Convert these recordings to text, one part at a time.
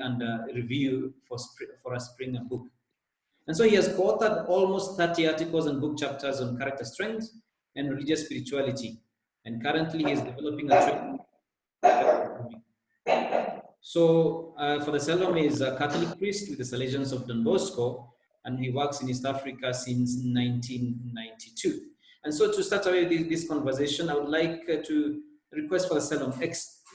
and review for a spring book. And so he has co-authored almost 30 articles and book chapters on character strength and religious spirituality. And currently he is developing a training. So for the Selvam, he is a Catholic priest with the Salesians of Don Bosco, and he works in East Africa since 1992. And so to start away this conversation, I would like to request for the Selvam.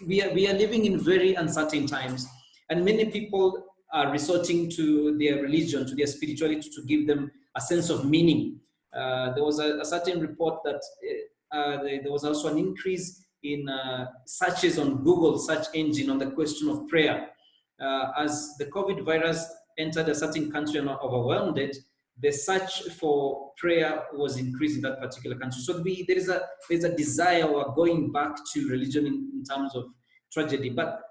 We are living in very uncertain times, and many people are resorting to their religion, to their spirituality, to give them a sense of meaning. There was a certain report that there was also an increase in searches on Google search engine on the question of prayer. As the COVID virus entered a certain country and overwhelmed it, the search for prayer was increased in that particular country. So there's a desire or going back to religion in terms of tragedy. But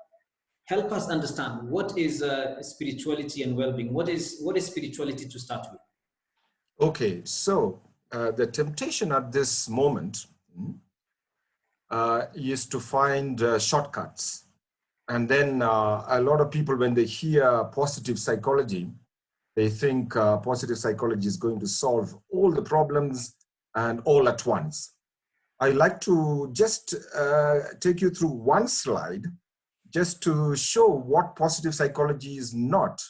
help us understand, what is spirituality and well-being? What is spirituality to start with? Okay, so the temptation at this moment is to find shortcuts. And then a lot of people, when they hear positive psychology, they think positive psychology is going to solve all the problems and all at once. I like to just take you through one slide just to show what positive psychology is not.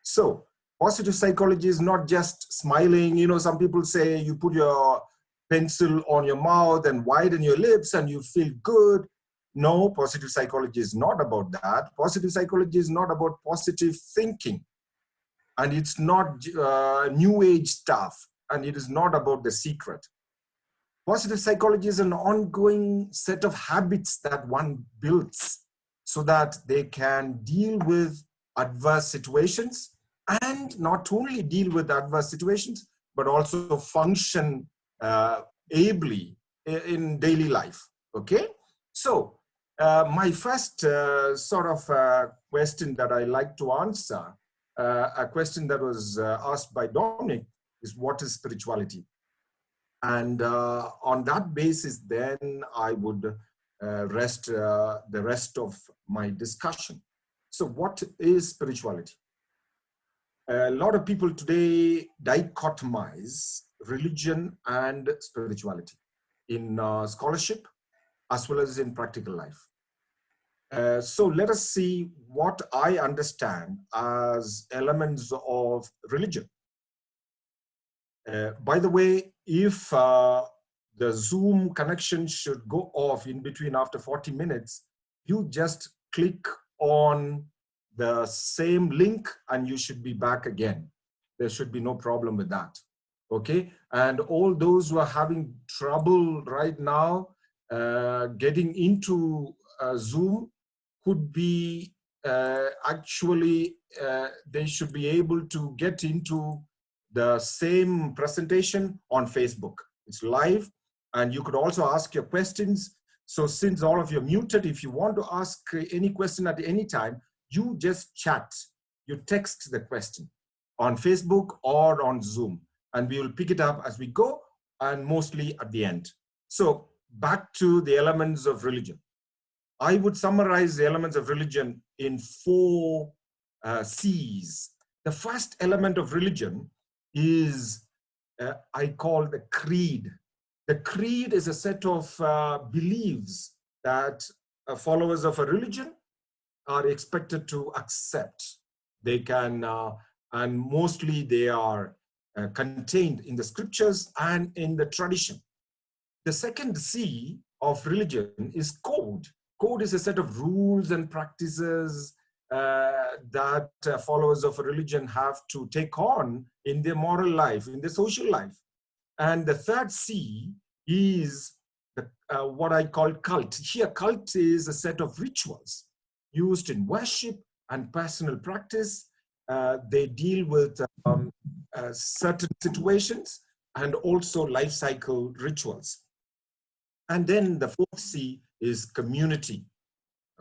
So positive psychology is not just smiling. You know, some people say you put your pencil on your mouth and widen your lips and you feel good. No, positive psychology is not about that. Positive psychology is not about positive thinking. And it's not new age stuff. And it is not about the secret. Positive psychology is an ongoing set of habits that one builds so that they can deal with adverse situations, and not only deal with adverse situations, but also function ably in daily life. Okay? So my first sort of question that I like to answer, a question that was asked by Dominic, is what is spirituality? And on that basis, then I would rest the rest of my discussion. So what is spirituality? A lot of people today dichotomize religion and spirituality in scholarship as well as in practical life. So let us see what I understand as elements of religion. By the way, if the Zoom connection should go off in between after 40 minutes, you just click on the same link and you should be back again. There should be no problem with that. Okay? And all those who are having trouble right now getting into Zoom could be actually, they should be able to get into the same presentation on Facebook. It's live, and you could also ask your questions. So since all of you are muted, if you want to ask any question at any time, you just chat, you text the question on Facebook or on Zoom, and we will pick it up as we go, and mostly at the end. So back to the elements of religion. I would summarize the elements of religion in 4 C's. The first element of religion is, I call the creed. The creed is a set of beliefs that followers of a religion are expected to accept. They can, and mostly they are contained in the scriptures and in the tradition. The second C of religion is code. Code is a set of rules and practices that followers of a religion have to take on in their moral life, in their social life. And the third C is what I call cult. Here, cult is a set of rituals used in worship and personal practice. They deal with certain situations and also life cycle rituals. And then the 4th C is community.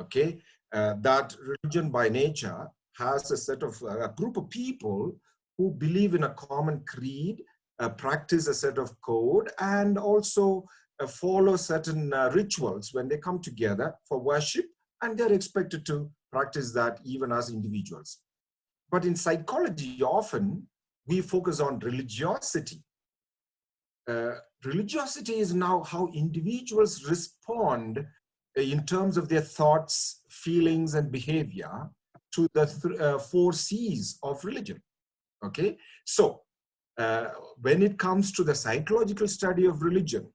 Okay, that religion by nature has a set of a group of people who believe in a common creed, practice a set of code, and also follow certain rituals when they come together for worship, and they're expected to practice that even as individuals. But in psychology, often we focus on religiosity. Religiosity is now how individuals respond in terms of their thoughts, feelings, and behavior to the four C's of religion. Okay, so when it comes to the psychological study of religion,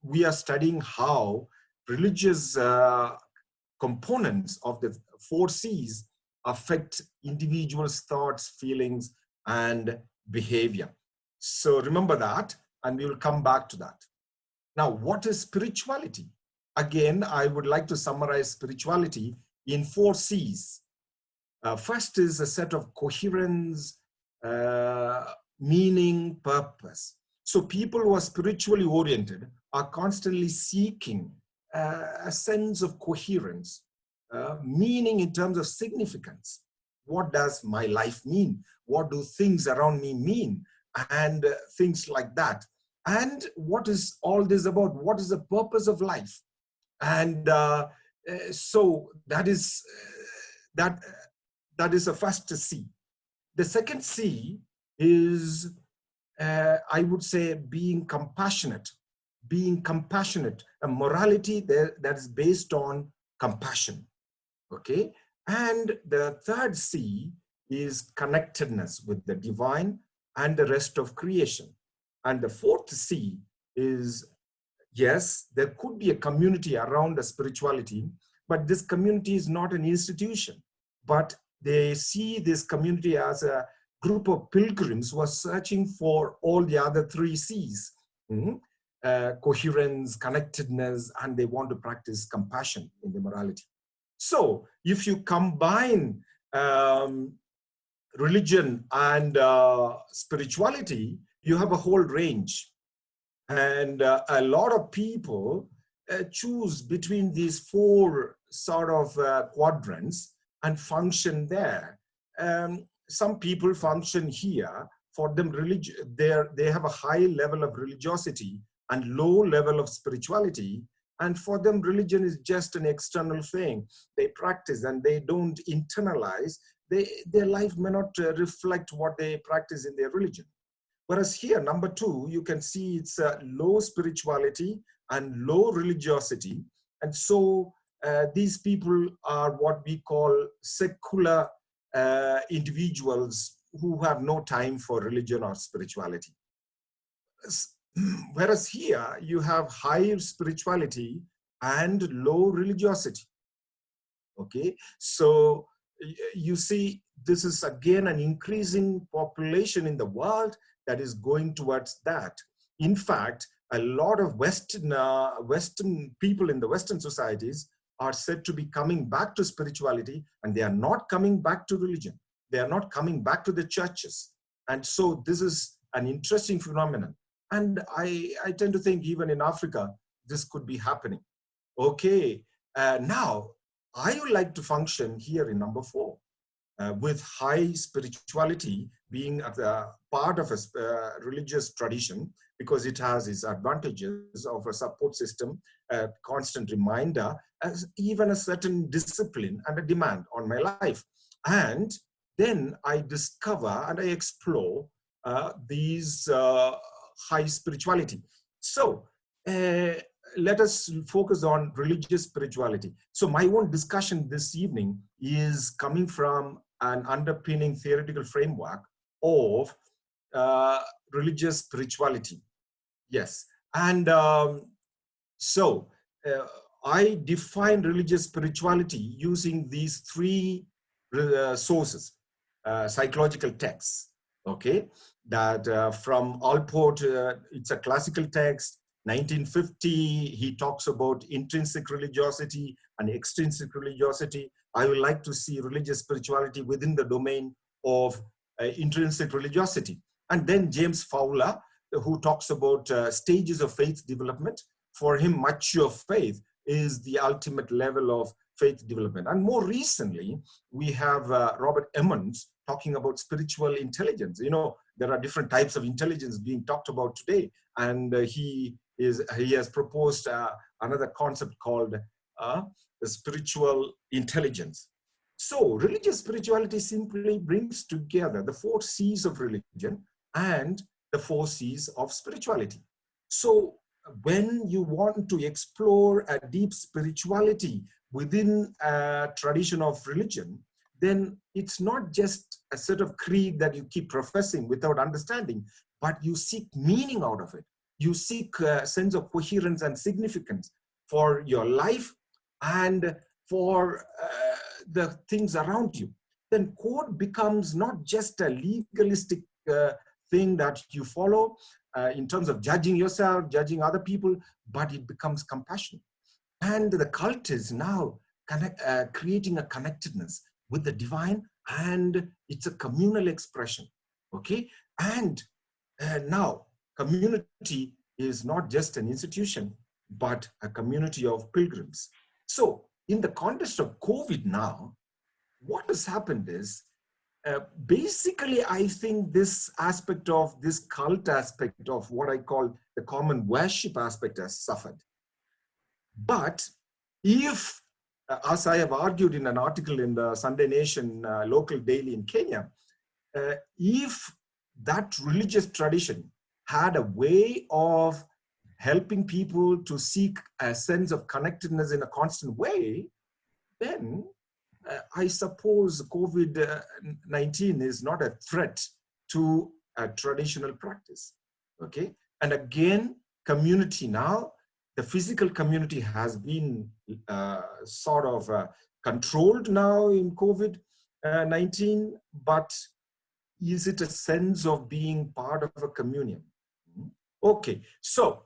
we are studying how religious components of the four C's affect individuals' thoughts, feelings, and behavior. So remember that, and we will come back to that. Now, what is spirituality? Again, I would like to summarize spirituality in four C's. First is a set of coherence, meaning, purpose. So people who are spiritually oriented are constantly seeking a sense of coherence, meaning in terms of significance. What does my life mean? What do things around me mean? And things like that. And what is all this about? What is the purpose of life? And so that is a first C. The second C is, I would say, being compassionate. Being compassionate, a morality that is based on compassion. Okay, and the third C is connectedness with the divine and the rest of creation. And the fourth C is, yes, there could be a community around the spirituality, but this community is not an institution, but they see this community as a group of pilgrims who are searching for all the other three C's. Coherence, connectedness, and they want to practice compassion in the morality. So if you combine religion and spirituality, you have a whole range. And a lot of people choose between these four sort of quadrants and function there. Some people function here. For them, they have a high level of religiosity and low level of spirituality. And for them, religion is just an external thing. They practice and they don't internalize. Their life may not reflect what they practice in their religion. Whereas here, number two, you can see it's low spirituality and low religiosity. And so these people are what we call secular individuals who have no time for religion or spirituality. Whereas here, you have high spirituality and low religiosity. Okay, so you see, this is again an increasing population in the world that is going towards that. In fact, a lot of Western people in the Western societies are said to be coming back to spirituality, and they are not coming back to religion. They are not coming back to the churches. And so this is an interesting phenomenon. And I tend to think even in Africa, this could be happening. Okay, now I would like to function here in number 4 with high spirituality being a part of a religious tradition, because it has its advantages of a support system, a constant reminder, as even a certain discipline and a demand on my life. And then I discover and I explore these high spirituality. So let us focus on religious spirituality. So my own discussion this evening is coming from an underpinning theoretical framework of religious spirituality. Yes, and so I define religious spirituality using these 3 sources, psychological texts, okay, that from Alport, it's a classical text, 1950, he talks about intrinsic religiosity and extrinsic religiosity. I would like to see religious spirituality within the domain of intrinsic religiosity. And then James Fowler, who talks about stages of faith development. For him, mature faith is the ultimate level of faith development. And more recently, we have Robert Emmons talking about spiritual intelligence. You know, there are different types of intelligence being talked about today. And he has proposed another concept called the spiritual intelligence. So religious spirituality simply brings together the 4 C's of religion and the 4 C's of spirituality. So when you want to explore a deep spirituality within a tradition of religion, then it's not just a sort of creed that you keep professing without understanding, but you seek meaning out of it. You seek a sense of coherence and significance for your life and for the things around you. Then code becomes not just a legalistic thing that you follow in terms of judging yourself, judging other people, but it becomes compassion. And the cult is now creating a connectedness with the divine, and it's a communal expression. Okay, and now community is not just an institution, but a community of pilgrims. So in the context of COVID now, what has happened is basically, I think this aspect of this cult aspect of what I call the common worship aspect has suffered. But if, as I have argued in an article in the Sunday Nation local daily in Kenya, if that religious tradition had a way of helping people to seek a sense of connectedness in a constant way, then I suppose COVID-19 is not a threat to a traditional practice. Okay, and again, community now, the physical community has been sort of controlled now in COVID-19, but is it a sense of being part of a communion? Okay, so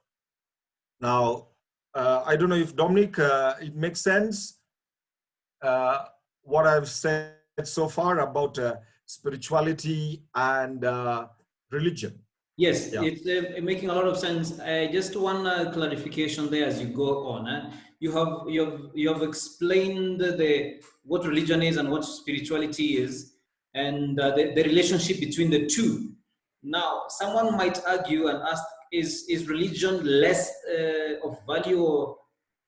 now I don't know if Dominic, it makes sense what I've said so far about spirituality and religion. Yes, Yeah. it's making a lot of sense. Just one clarification there as you go on. You have explained what religion is and what spirituality is, and the relationship between the two. Now, someone might argue and ask, is religion less of value, or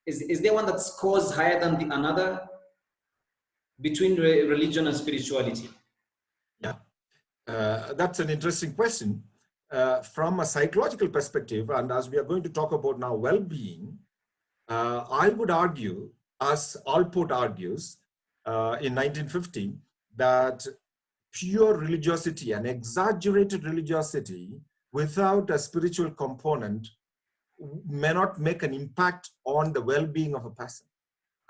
is there one that scores higher than the another between religion and spirituality? Yeah, that's an interesting question. From a psychological perspective, and as we are going to talk about now well-being, I would argue, as Alport argues in 1915, that pure religiosity and exaggerated religiosity without a spiritual component may not make an impact on the well-being of a person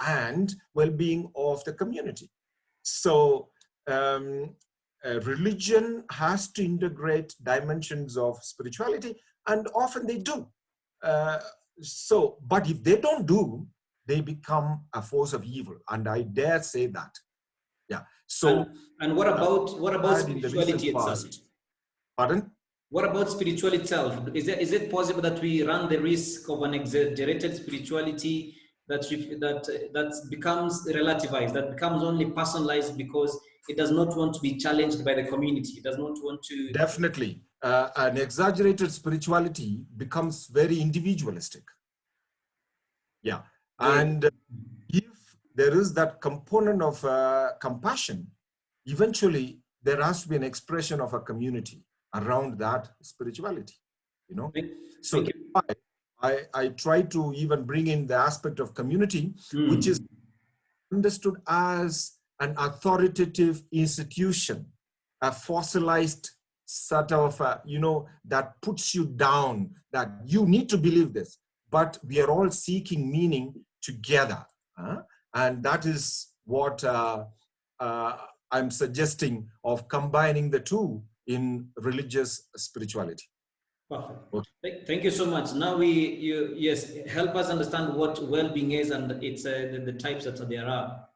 and well-being of the community. So religion has to integrate dimensions of spirituality, and often they do. But if they don't do, they become a force of evil, and I dare say that. Yeah. So, and what about spirituality itself? Pardon? What about spirituality itself? Is it possible that we run the risk of an exaggerated spirituality that becomes relativized, that becomes only personalized because it does not want to be challenged by the community? It does not want to. Definitely, an exaggerated spirituality becomes very individualistic. Yeah, and if there is that component of compassion, eventually there has to be an expression of a community around that spirituality, you know. So I try to even bring in the aspect of community, which is understood as an authoritative institution, a fossilized sort of, that puts you down, that you need to believe this, but we are all seeking meaning together. And that is what I'm suggesting of combining the two in religious spirituality. Perfect. Okay. Thank you so much. Now yes, help us understand what well-being is and it's the types that there are.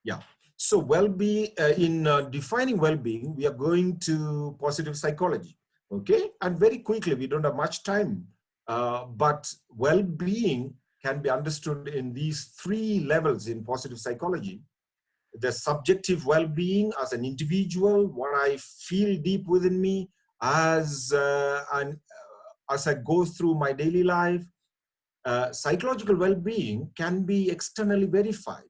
Yeah. So well-being, in defining well-being, we are going to positive psychology. Okay. And very quickly, we don't have much time, but well-being can be understood in these 3 levels in positive psychology. The subjective well-being as an individual, what I feel deep within me as I go through my daily life. Psychological well-being can be externally verified.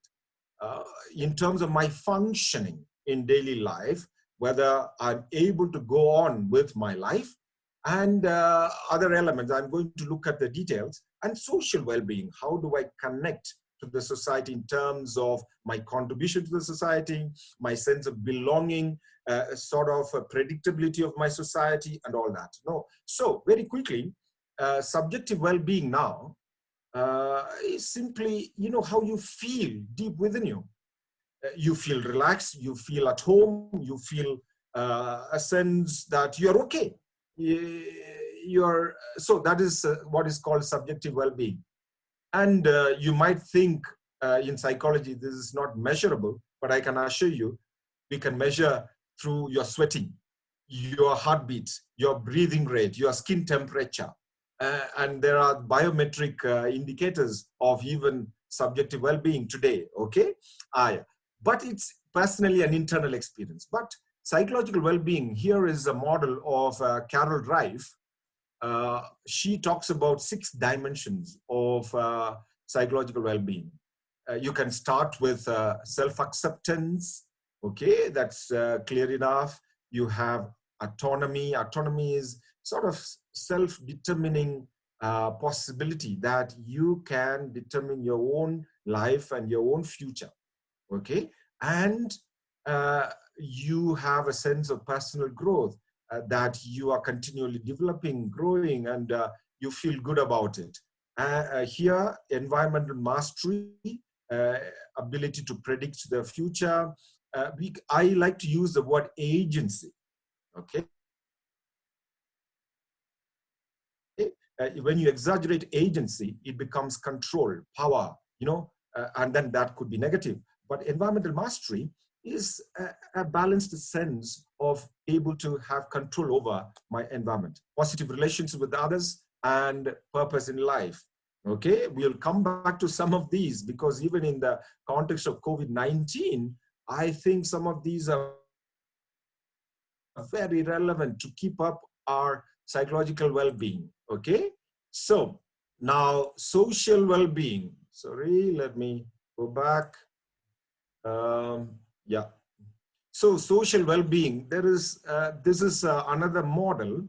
in terms of my functioning in daily life, whether I'm able to go on with my life, and other elements. I'm going to look at the details. And social well-being. How do I connect to the society in terms of my contribution to the society, my sense of belonging, sort of a predictability of my society, and all that. No. So very quickly, subjective well-being now is simply, you know, how you feel deep within you. You feel relaxed, you feel at home, you feel a sense that you're okay. So that is what is called subjective well-being. And you might think in psychology this is not measurable, but I can assure you, we can measure through your sweating, your heartbeat, your breathing rate, your skin temperature. And there are biometric indicators of even subjective well-being today, okay? But it's personally an internal experience. But psychological well-being, here is a model of Carol Reif. She talks about 6 dimensions of psychological well-being. You can start with self-acceptance, okay, that's clear enough. You have autonomy. Autonomy is sort of self-determining possibility that you can determine your own life and your own future, okay? And you have a sense of personal growth, that you are continually developing, growing, and you feel good about it. Here, environmental mastery, ability to predict the future. I like to use the word agency, okay? When you exaggerate agency, it becomes control, power, you know, and then that could be negative. But environmental mastery is a balanced sense of able to have control over my environment, positive relations with others, and purpose in life. Okay, we'll come back to some of these because even in the context of COVID-19, I think some of these are very relevant to keep up our psychological well-being. Okay, so now social well-being. Sorry, let me go back. Yeah. So social well-being, this is another model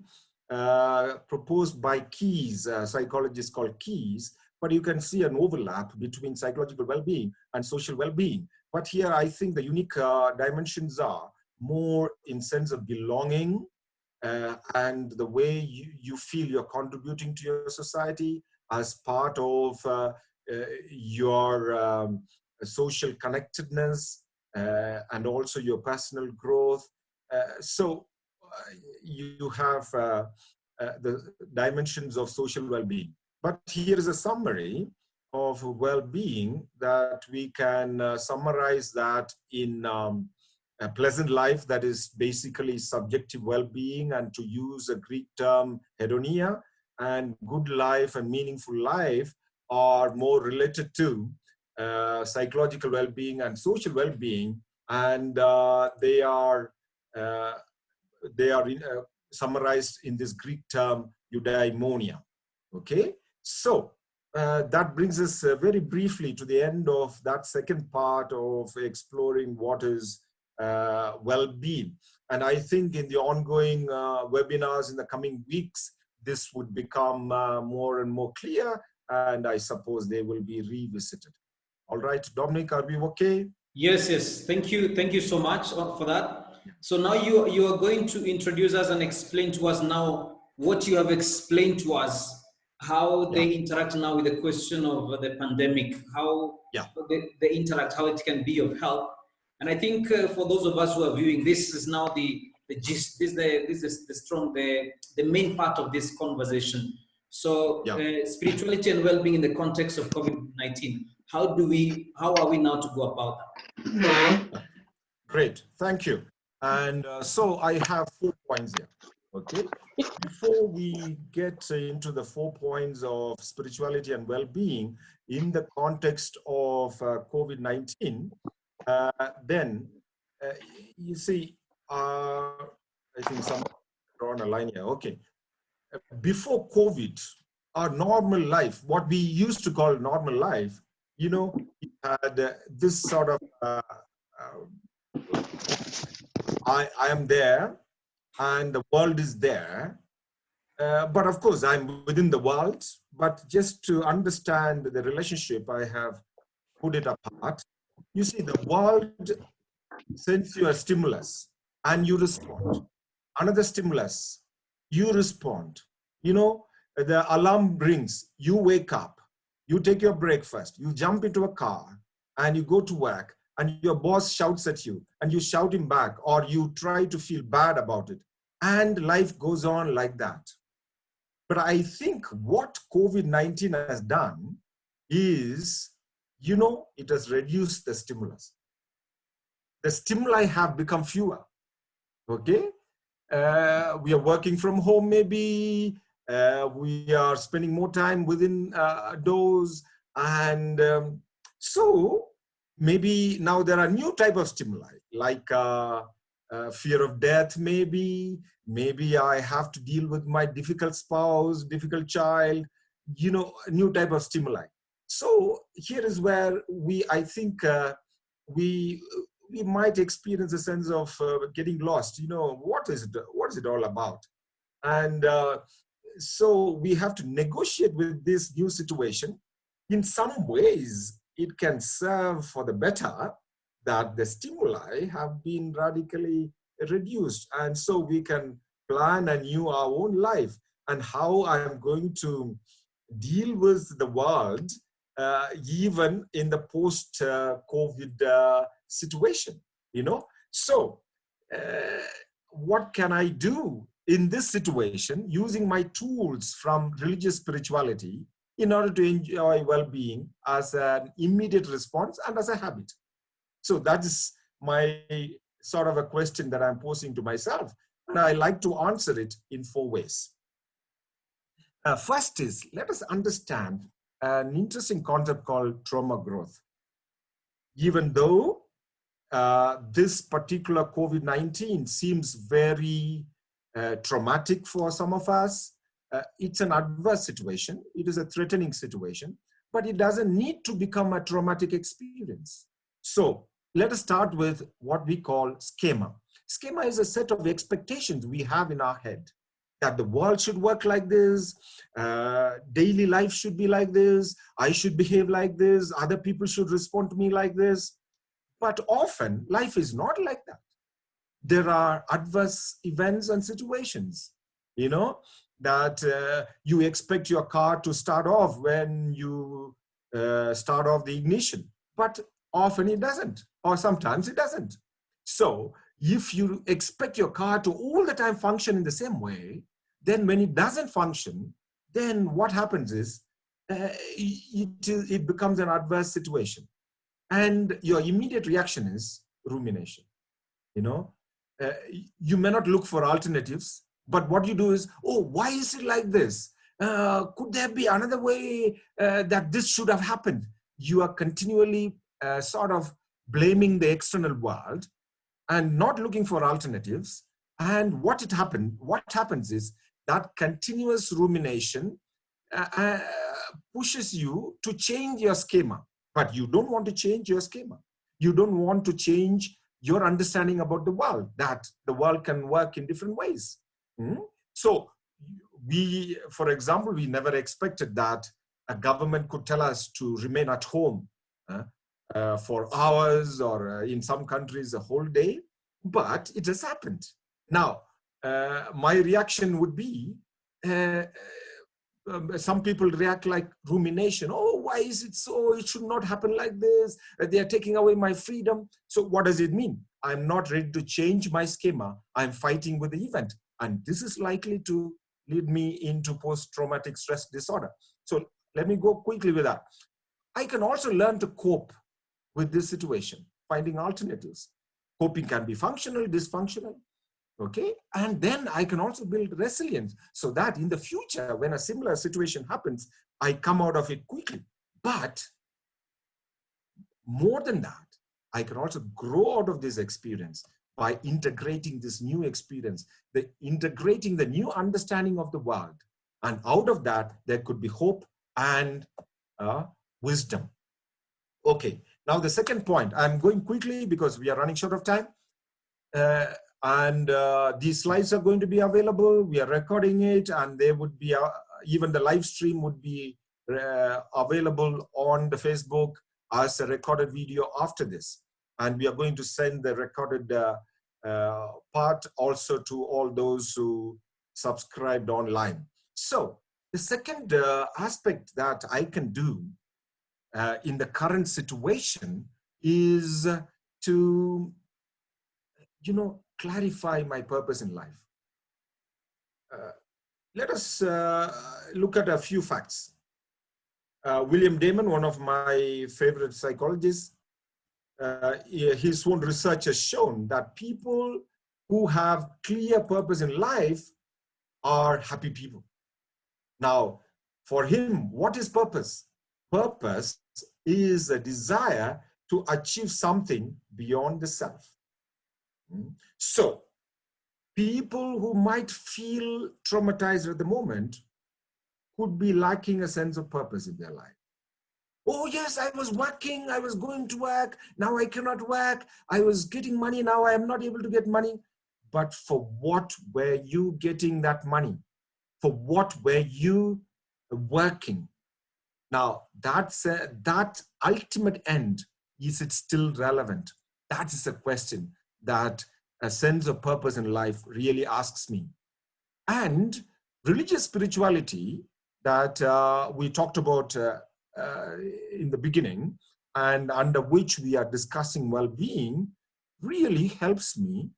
proposed by Keyes, psychologists called Keyes, but you can see an overlap between psychological well-being and social well-being. But here I think the unique dimensions are more in sense of belonging, and the way you feel you're contributing to your society as part of your social connectedness, and also your personal growth. So you have the dimensions of social well-being. But here is a summary of well-being that we can summarize that in a pleasant life, that is basically subjective well-being, and to use a Greek term, hedonia, and good life and meaningful life are more related to psychological well-being and social well-being, and they are summarized in this Greek term eudaimonia. Okay, so that brings us very briefly to the end of that second part of exploring what is well-being. And I think in the ongoing webinars in the coming weeks, this would become more and more clear, and I suppose they will be revisited. All right, Dominic, are we okay? Yes, yes. Thank you so much for that. So now you are going to introduce us and explain to us now what you have explained to us, how they interact now with the question of the pandemic, how they interact, how it can be of help. And I think for those of us who are viewing, this is now the gist. This is the main part of this conversation. So spirituality and well-being in the context of COVID-19. How are we now to go about that? Great, thank you. And so I have 4 points here, okay? Before we get into the 4 points of spirituality and well-being in the context of COVID-19, then you see, I think some are on a line here, okay. Before COVID, our normal life, what we used to call normal life, you know, you had this sort of, I am there and the world is there. But of course, I'm within the world. But just to understand the relationship, I have put it apart. You see, the world sends you a stimulus and you respond. Another stimulus, you respond. You know, the alarm rings, you wake up, you take your breakfast, you jump into a car and you go to work and your boss shouts at you and you shout him back or you try to feel bad about it. And life goes on like that. But I think what COVID-19 has done is, you know, it has reduced the stimulus. The stimuli have become fewer, okay? We are working from home maybe, we are spending more time within doors, and so maybe now there are new type of stimuli, like fear of death maybe I have to deal with my difficult spouse, difficult child, you know, new type of stimuli. So here is where I think we we might experience a sense of getting lost. You know, what is it all about? And so we have to negotiate with this new situation. In some ways, it can serve for the better that the stimuli have been radically reduced. And so we can plan anew our own life and how I'm going to deal with the world, even in the post-COVID situation, you know? So what can I do in this situation using my tools from religious spirituality in order to enjoy well-being as an immediate response and as a habit? So that is my sort of a question that I'm posing to myself. And I like to answer it in 4 ways. First is, let us understand an interesting concept called trauma growth. Even though this particular COVID-19 seems very traumatic for some of us, it's an adverse situation, it is a threatening situation, but it doesn't need to become a traumatic experience. So let us start with what we call schema. Schema is a set of expectations we have in our head, that the world should work like this, daily life should be like this, I should behave like this, other people should respond to me like this. But often life is not like that. There are adverse events and situations, you know, that you expect your car to start off when you start off the ignition, but often it doesn't, or sometimes it doesn't. So if you expect your car to all the time function in the same way, then when it doesn't function, then what happens is it becomes an adverse situation. And your immediate reaction is rumination. You know, you may not look for alternatives, but what you do is, oh, why is it like this? Could there be another way that this should have happened? You are continually sort of blaming the external world and not looking for alternatives. And what happens is that continuous rumination pushes you to change your schema. But you don't want to change your schema. You don't want to change your understanding about the world, that the world can work in different ways. So we, for example, we never expected that a government could tell us to remain at home for hours, or in some countries a whole day, but it has happened. Now, my reaction would be, some people react like rumination. Oh, why is it so? It should not happen like this. They are taking away my freedom. So what does it mean? I'm not ready to change my schema. I'm fighting with the event. And this is likely to lead me into post-traumatic stress disorder. So let me go quickly with that. I can also learn to cope with this situation, finding alternatives. Coping can be functional, dysfunctional. Okay, and then I can also build resilience so that in the future, when a similar situation happens, I come out of it quickly. But more than that, I can also grow out of this experience by integrating this new experience, integrating the new understanding of the world. And out of that, there could be hope and wisdom. Okay, now the second point, I'm going quickly because we are running short of time. These slides are going to be available. We are recording it, and they would be, even the live stream would be available on the Facebook as a recorded video after this. And we are going to send the recorded part also to all those who subscribed online. So the second aspect that I can do in the current situation is to, clarify my purpose in life. Let us look at a few facts. William Damon, one of my favorite psychologists, his own research has shown that people who have clear purpose in life are happy people. Now, for him, what is purpose? Purpose is a desire to achieve something beyond the self. So, people who might feel traumatized at the moment could be lacking a sense of purpose in their life. Oh yes, I was working, I was going to work, now I cannot work, I was getting money, now I am not able to get money. But for what were you getting that money? For what were you working? Now, that ultimate end, is it still relevant? That is a question that a sense of purpose in life really asks me. And religious spirituality that we talked about in the beginning, and under which we are discussing well-being, really helps me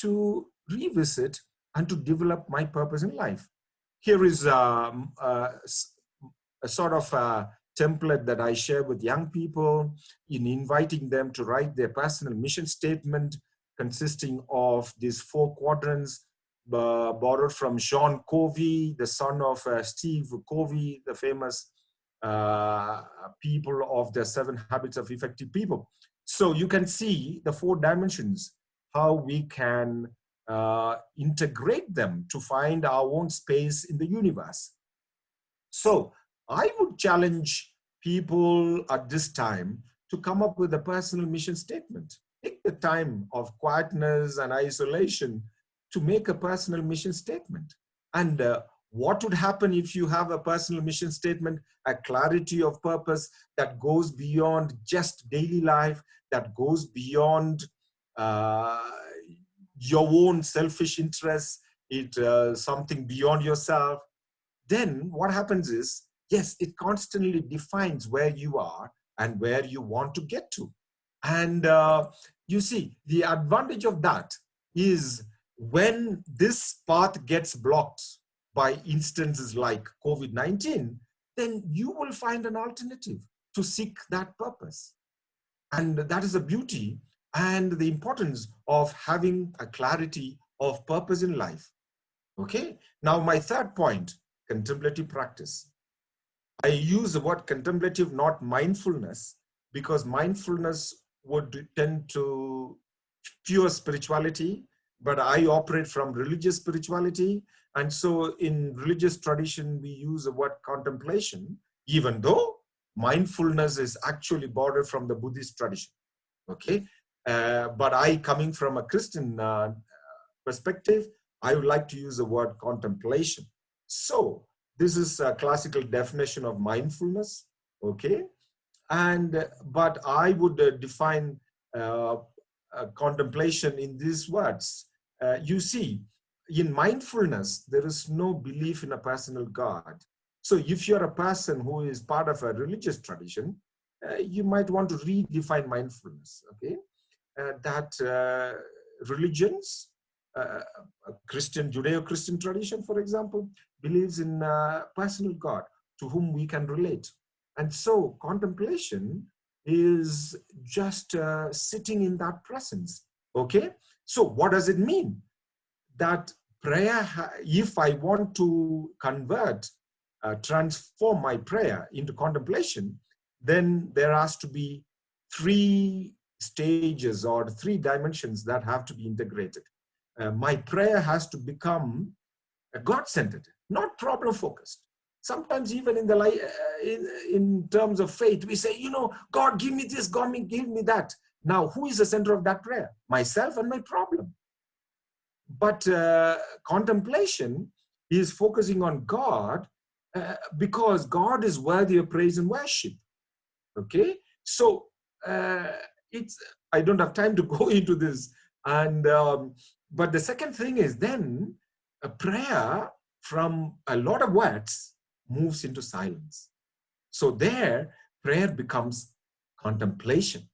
to revisit and to develop my purpose in life. Here is a sort of a template that I share with young people in inviting them to write their personal mission statement, consisting of these 4 quadrants, borrowed from John Covey, the son of Steve Covey, the famous people of the 7 Habits of Effective People. So you can see the 4 dimensions, how we can integrate them to find our own space in the universe. So I would challenge people at this time to come up with a personal mission statement. Take the time of quietness and isolation to make a personal mission statement. And what would happen if you have a personal mission statement, a clarity of purpose that goes beyond just daily life, that goes beyond your own selfish interests, something beyond yourself? Then what happens is, yes, it constantly defines where you are and where you want to get to. And you see, the advantage of that is when this path gets blocked by instances like COVID-19, then you will find an alternative to seek that purpose. And that is the beauty and the importance of having a clarity of purpose in life. Okay, now my third point, contemplative practice. I use the word contemplative, not mindfulness, because mindfulness would tend to pure spirituality, but I operate from religious spirituality. And so in religious tradition, we use the word contemplation, even though mindfulness is actually borrowed from the Buddhist tradition. Okay, but I, coming from a Christian perspective, I would like to use the word contemplation. So this is a classical definition of mindfulness, okay? But I would define contemplation in these words. You see, in mindfulness, there is no belief in a personal God. So if you're a person who is part of a religious tradition, you might want to redefine mindfulness, okay? Religions, Christian, Judeo-Christian tradition, for example, believes in a personal God to whom we can relate. And so contemplation is just sitting in that presence, okay? So what does it mean? That prayer, if I want to convert, transform my prayer into contemplation, then there has to be 3 stages or 3 dimensions that have to be integrated. My prayer has to become God-centered, not problem-focused. Sometimes even in the in terms of faith, we say, God, give me this, God, give me that. Now, who is the center of that prayer? Myself and my problem. But contemplation is focusing on God because God is worthy of praise and worship. Okay, so I don't have time to go into this, and but the second thing is then a prayer from a lot of words moves into silence. So there, prayer becomes contemplation.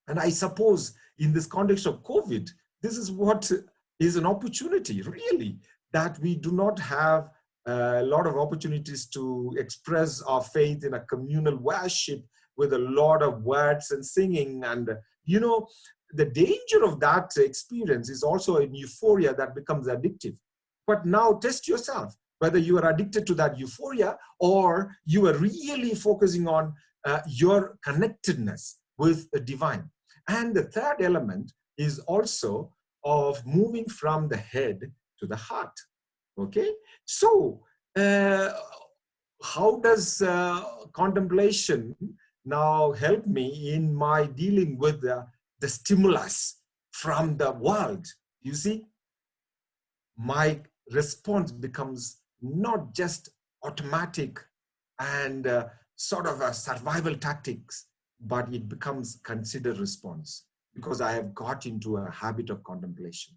And I suppose in this context of COVID, this is what is an opportunity, really, that we do not have a lot of opportunities to express our faith in a communal worship with a lot of words and singing. And, the danger of that experience is also in euphoria that becomes addictive. But now test yourself, whether you are addicted to that euphoria or you are really focusing on your connectedness with the divine. And the third element is also of moving from the head to the heart. Okay, so how does contemplation now help me in my dealing with the stimulus from the world? You see, my response becomes not just automatic and sort of a survival tactics, but it becomes considered response because I have got into a habit of contemplation.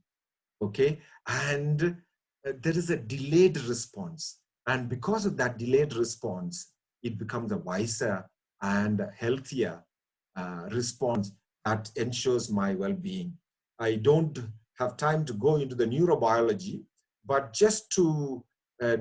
Okay, and there is a delayed response, and because of that delayed response, it becomes a wiser and healthier response that ensures my well-being. I don't have time to go into the neurobiology, but just to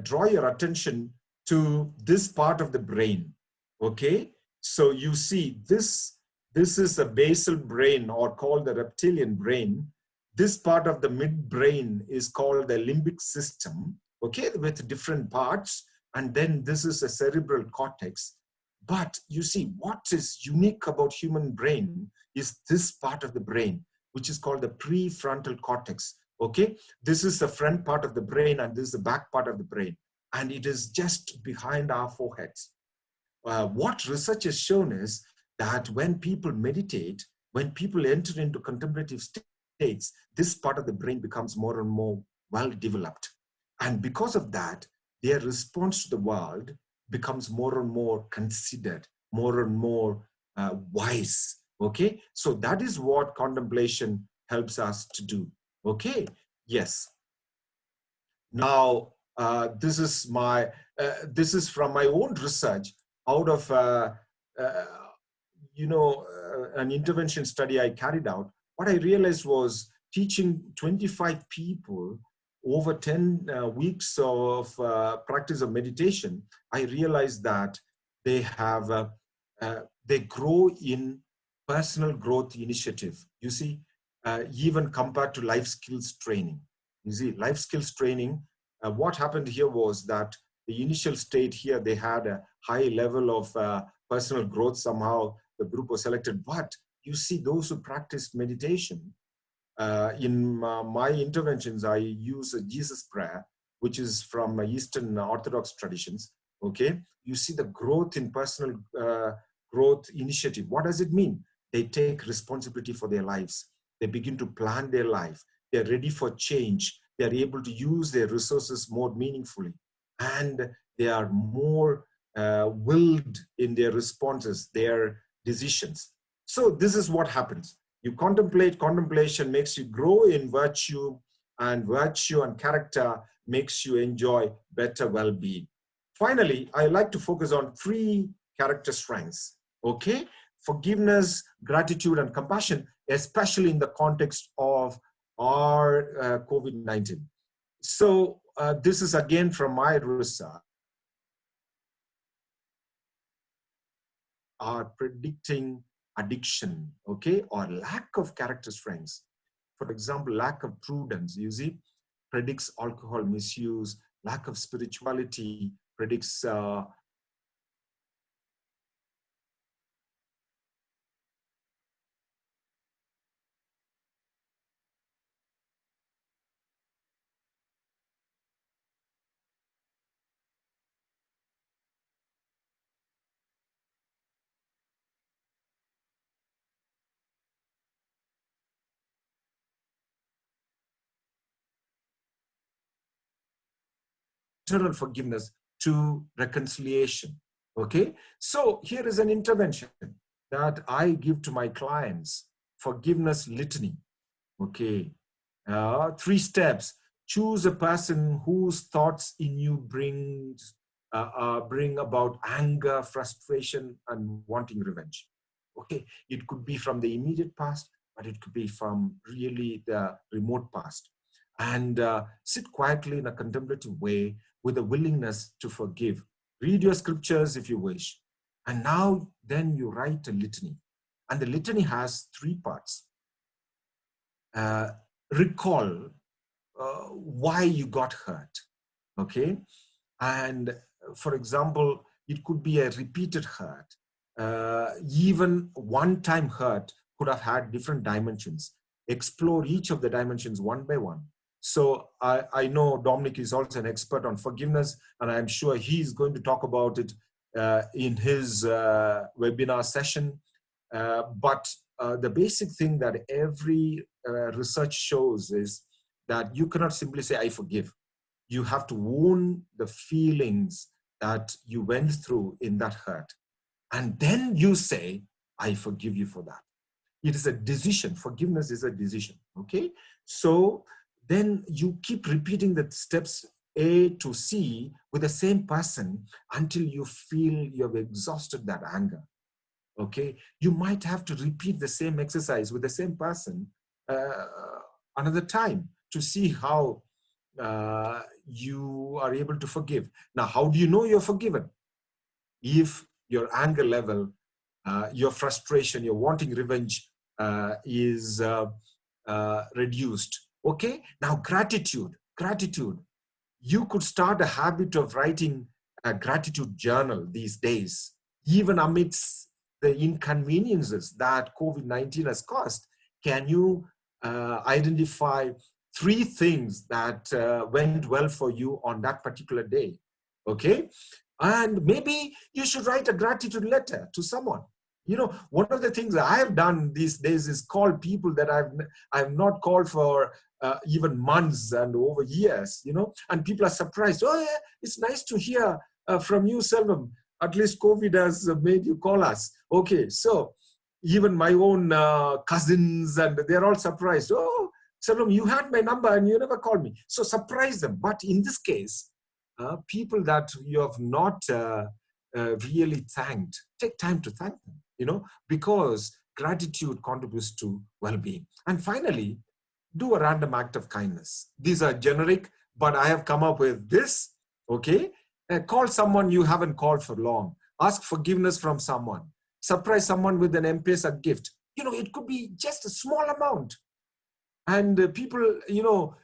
draw your attention to this part of the brain. Okay, so you see this is a basal brain, or called the reptilian brain. This part of the midbrain is called the limbic system, okay, with different parts. And then this is a cerebral cortex. But you see, what is unique about human brain is this part of the brain, which is called the prefrontal cortex. Okay, this is the front part of the brain, and this is the back part of the brain, and it is just behind our foreheads. What research has shown is that when people meditate, when people enter into contemplative states, this part of the brain becomes more and more well developed. And because of that, their response to the world becomes more and more considered, more and more wise. Okay, so that is what contemplation helps us to do. Okay, yes. Now, this is from my own research out of an intervention study I carried out. What I realized was teaching 25 people over 10 weeks of practice of meditation, I realized that they have they grow in personal growth initiative. You see, even compared to life skills training. You see, life skills training, what happened here was that the initial state here, they had a high level of personal growth. Somehow the group was selected. But you see, those who practiced meditation, in my interventions, I use a Jesus prayer, which is from Eastern Orthodox traditions. Okay, you see the growth in personal growth initiative. What does it mean? They take responsibility for their lives. They begin to plan their life. They're ready for change. They're able to use their resources more meaningfully. And they are more willed in their responses, their decisions. So this is what happens. You contemplate, contemplation makes you grow in virtue, and virtue and character makes you enjoy better well-being. Finally, I like to focus on 3 character strengths. Okay, forgiveness, gratitude, and compassion, especially in the context of our COVID-19. So this is again from my research. Are predicting addiction, okay, or lack of character strengths. For example, lack of prudence, you see, predicts alcohol misuse. Lack of spirituality predicts eternal forgiveness to reconciliation. Okay, so here is an intervention that I give to my clients: forgiveness litany. Okay, 3 steps. Choose a person whose thoughts in you bring about anger, frustration, and wanting revenge. Okay, it could be from the immediate past, but it could be from really the remote past. And sit quietly in a contemplative way with a willingness to forgive. Read your scriptures if you wish. And now then you write a litany. And the litany has 3 parts. Recall why you got hurt. Okay, and for example, it could be a repeated hurt. Even one-time hurt could have had different dimensions. Explore each of the dimensions one by one. So I know Dominic is also an expert on forgiveness, and I'm sure he's going to talk about it in his webinar session. But the basic thing that every research shows is that you cannot simply say, I forgive. You have to own the feelings that you went through in that hurt. And then you say, I forgive you for that. It is a decision. Forgiveness is a decision. Okay. So then you keep repeating the steps A to C with the same person until you feel you have exhausted that anger. Okay. You might have to repeat the same exercise with the same person another time to see how you are able to forgive. Now, how do you know you're forgiven? If your anger level, your frustration, your wanting revenge is reduced. Okay. Now, gratitude. You could start a habit of writing a gratitude journal these days, even amidst the inconveniences that COVID-19 has caused. Can you identify 3 things that went well for you on that particular day? Okay. And maybe you should write a gratitude letter to someone. You know, one of the things that I have done these days is call people that I've not called for even months and over years, you know, and people are surprised. Oh yeah, it's nice to hear from you, Selvam. At least COVID has made you call us. Okay, so even my own cousins, and they're all surprised. Oh, Selvam, you had my number and you never called me. So surprise them. But in this case, people that you have not really thanked, take time to thank them, you know, because gratitude contributes to well-being. And finally, do a random act of kindness. These are generic, but I have come up with this. Okay. Call someone you haven't called for long. Ask forgiveness from someone. Surprise someone with an M-Pesa gift. You know, it could be just a small amount. And people, you know,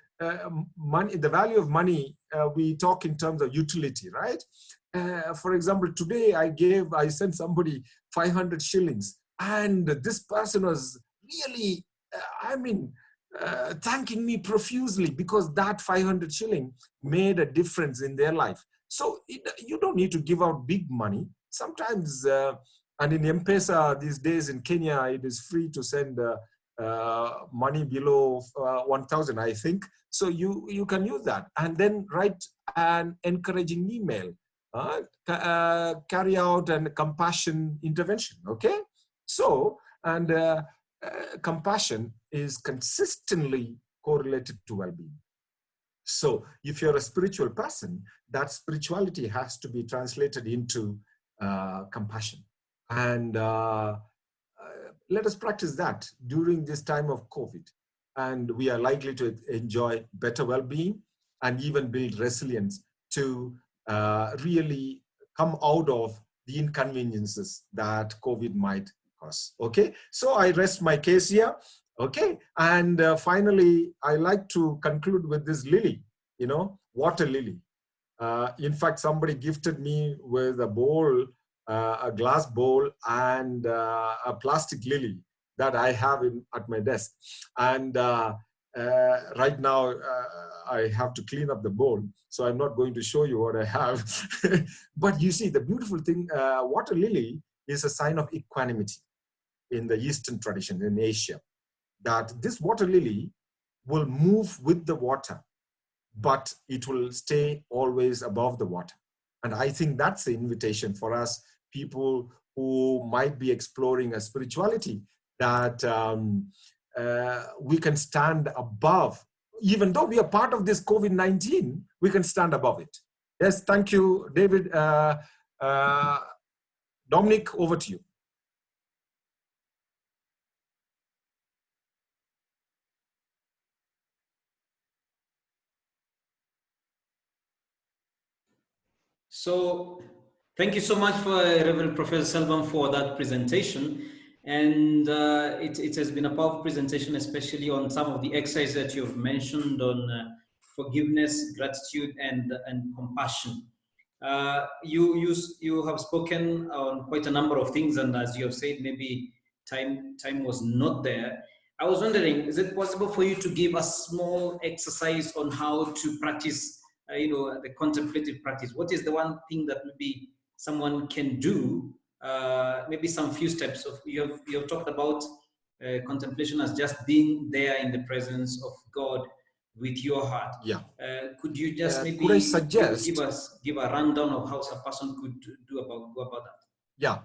money, the value of money, we talk in terms of utility, right? For example, today I sent somebody 500 shillings, and this person was really, thanking me profusely because that 500 shilling made a difference in their life. So you don't need to give out big money. Sometimes, and in M-Pesa these days in Kenya, it is free to send money below 1,000, I think. So you can use that, and then write an encouraging email. Carry out a compassion intervention. Okay, so and compassion is consistently correlated to well-being. So if you're a spiritual person, that spirituality has to be translated into compassion. And let us practice that during this time of COVID. And we are likely to enjoy better well-being and even build resilience to really come out of the inconveniences that COVID might cause. Okay, so I rest my case here. Okay, and finally, I like to conclude with this lily, you know, water lily. In fact, somebody gifted me with a bowl, a glass bowl, and a plastic lily that I have at my desk. And right now, I have to clean up the bowl, so I'm not going to show you what I have. But you see, the beautiful thing, water lily is a sign of equanimity in the Eastern tradition in Asia, that this water lily will move with the water. but it will stay always above the water. And I think that's the invitation for us, people who might be exploring a spirituality, that we can stand above, even though we are part of this COVID-19, we can stand above it. Yes, thank you, David. Dominic, over to you. So thank you so much for Reverend Professor Selvam for that presentation. And it has been a powerful presentation, especially on some of the exercises that you've mentioned on forgiveness, gratitude, and compassion. You have spoken on quite a number of things, and as you have said, maybe time was not there. I was wondering, is it possible for you to give a small exercise on how to practice, the contemplative practice? What is the one thing that maybe someone can do? Maybe some few steps of you have talked about contemplation as just being there in the presence of God with your heart. Yeah. Could you just maybe could I suggest, give a rundown of how a person could go about that? Yeah,